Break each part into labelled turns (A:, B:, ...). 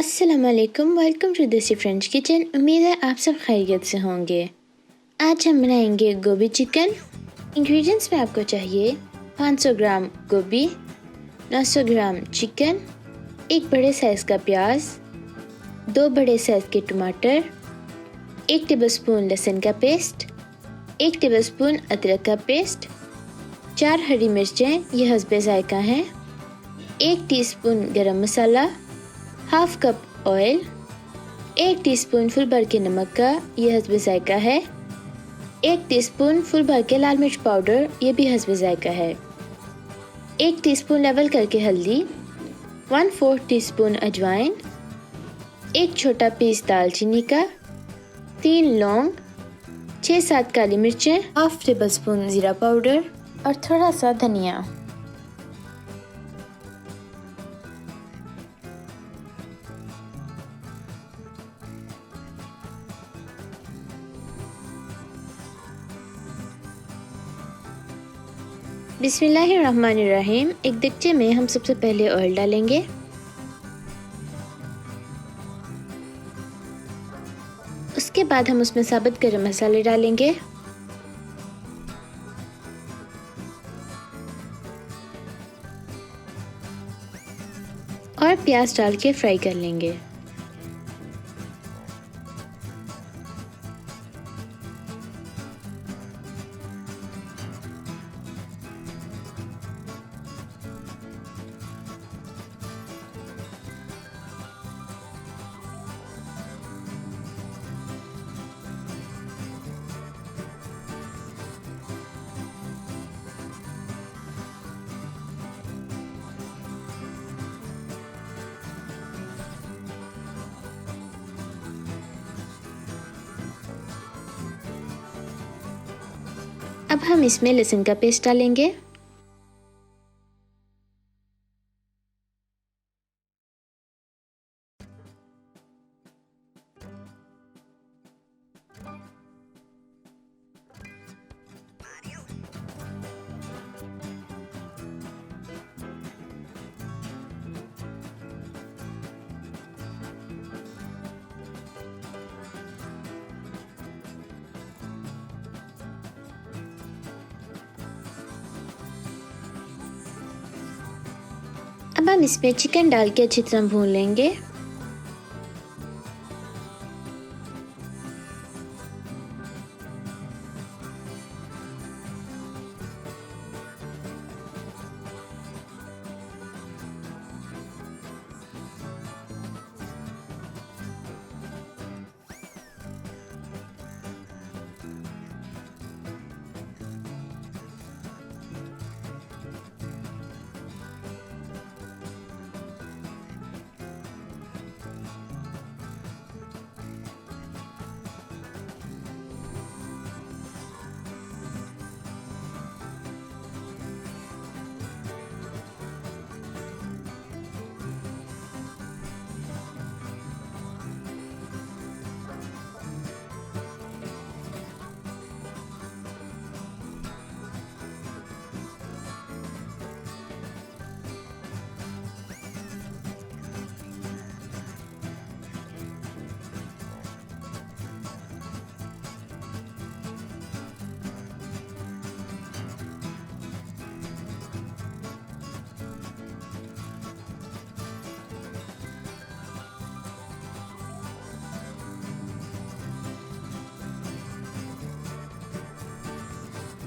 A: अस्सलाम वालेकुम, welcome to देसी फ्रेंच किचन। उम्मीद है आप सब खैरियत से होंगे। आज हम बनाएंगे गोभी चिकन। इंग्रेडिएंट्स में आपको चाहिए 500 ग्राम गोभी, 900 ग्राम चिकन, एक बड़े साइज़ का प्याज, 2 बड़े साइज़ के टमाटर, 1 टेबलस्पून लहसुन का पेस्ट, 1 टेबलस्पून अदरक का पेस्ट, 4 हरी मिर्चें ये हस्बे ज़ायका हैं, 1 teaspoon garam masala, half cup oil, 1 teaspoon full भर के नमक का ये हस्बे ज़ायका है, 1 टीस्पून फुल भर के लाल मिर्च पाउडर ये भी हस्बे ज़ायका है, 1 टीस्पून लेवल करके हल्दी, 1/4 टीस्पून अजवाइन, 1 छोटा पीस दालचीनी का, 3 लौंग, 6-7 काली मिर्चें, हाफ टेबल स्पून ज़ीरा पाउडर और थोड़ा सा धनिया। बिस्मिल्लाहिर्रहमानिर्रहीम। एक देगचे में हम सबसे पहले ऑयल डालेंगे। उसके बाद हम उसमें साबुत गरम मसाले डालेंगे और प्याज डाल के फ्राई कर लेंगे। अब हम इसमें लहसुन का पेस्ट डालेंगे, अब हम इसमें चिकन डाल के अच्छी तरह भून लेंगे।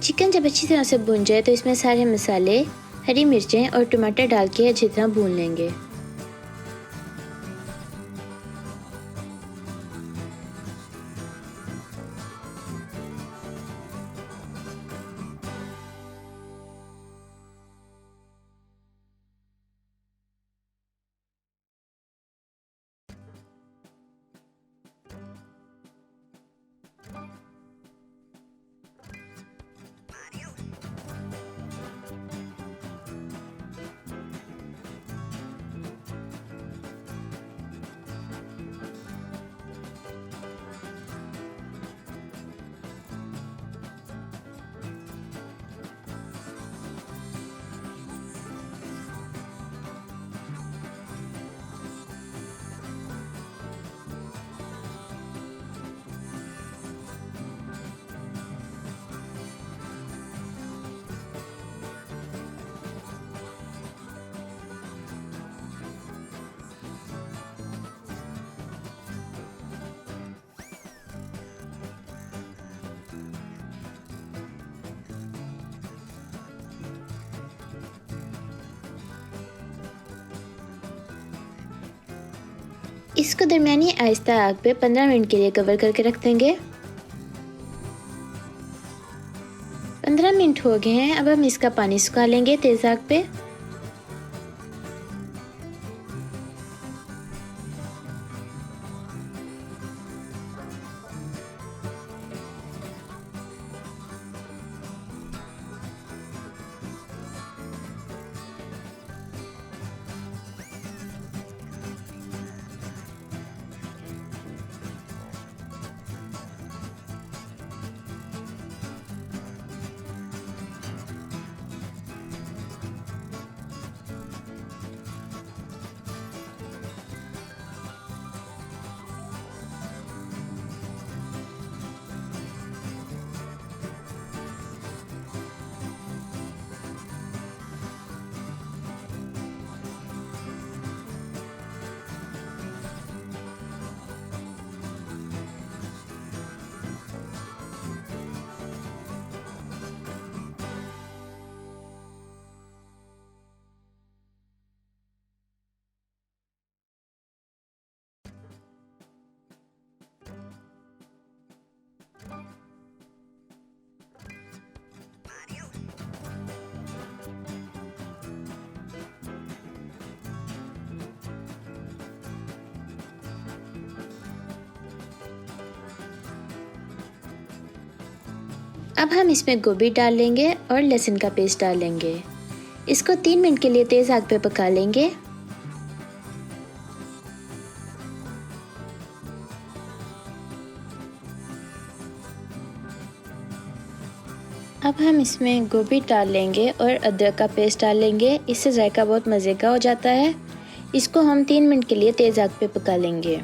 A: चिकन जब अच्छी तरह से भून जाए तो इसमें सारे मसाले, हरी मिर्चें और टमाटर डाल के अच्छी तरह भून लेंगे। इसको दरमियानी आहिस्ता आग पे 15 मिनट के लिए कवर करके रख देंगे। 15 मिनट हो गए हैं। अब हम इसका पानी सुखा लेंगे तेज़ आग पे। अब हम इसमें गोभी डाल लेंगे और लहसुन का पेस्ट डाल लेंगे। इसको 3 मिनट के लिए तेज़ आग पे पका लेंगे। अब हम इसमें गोभी डाल लेंगे और अदरक का पेस्ट डाल लेंगे। इससे जायका बहुत मज़े का हो जाता है। इसको हम 3 मिनट के लिए तेज़ आग पे पका लेंगे।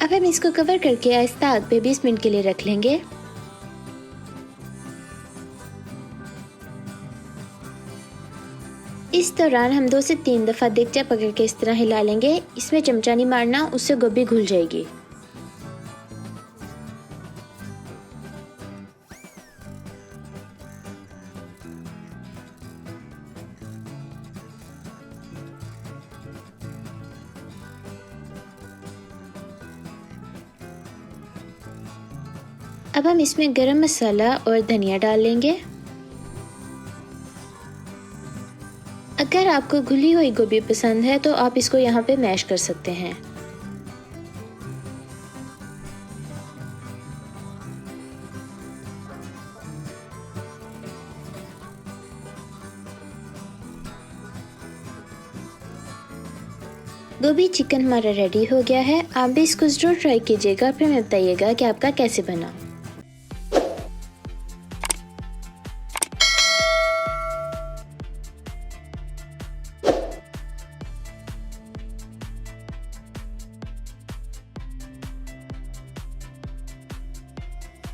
A: अब हम इसको कवर करके आहिस्ता आग पे 20 मिनट के लिए रख लेंगे। इस दौरान हम 2 से 3 दफ़ा देगचा पकड़ के इस तरह हिला लेंगे। इसमें चमचा नहीं मारना, उससे गोभी घुल जाएगी। अब हम इसमें गरम मसाला और धनिया डाल लेंगे। अगर आपको घुली हुई गोभी पसंद है तो आप इसको यहाँ पे मैश कर सकते हैं। गोभी चिकन हमारा रेडी हो गया है। आप भी इसको ज़रूर ट्राई कीजिएगा, फिर हमें बताइएगा कि आपका कैसे बना।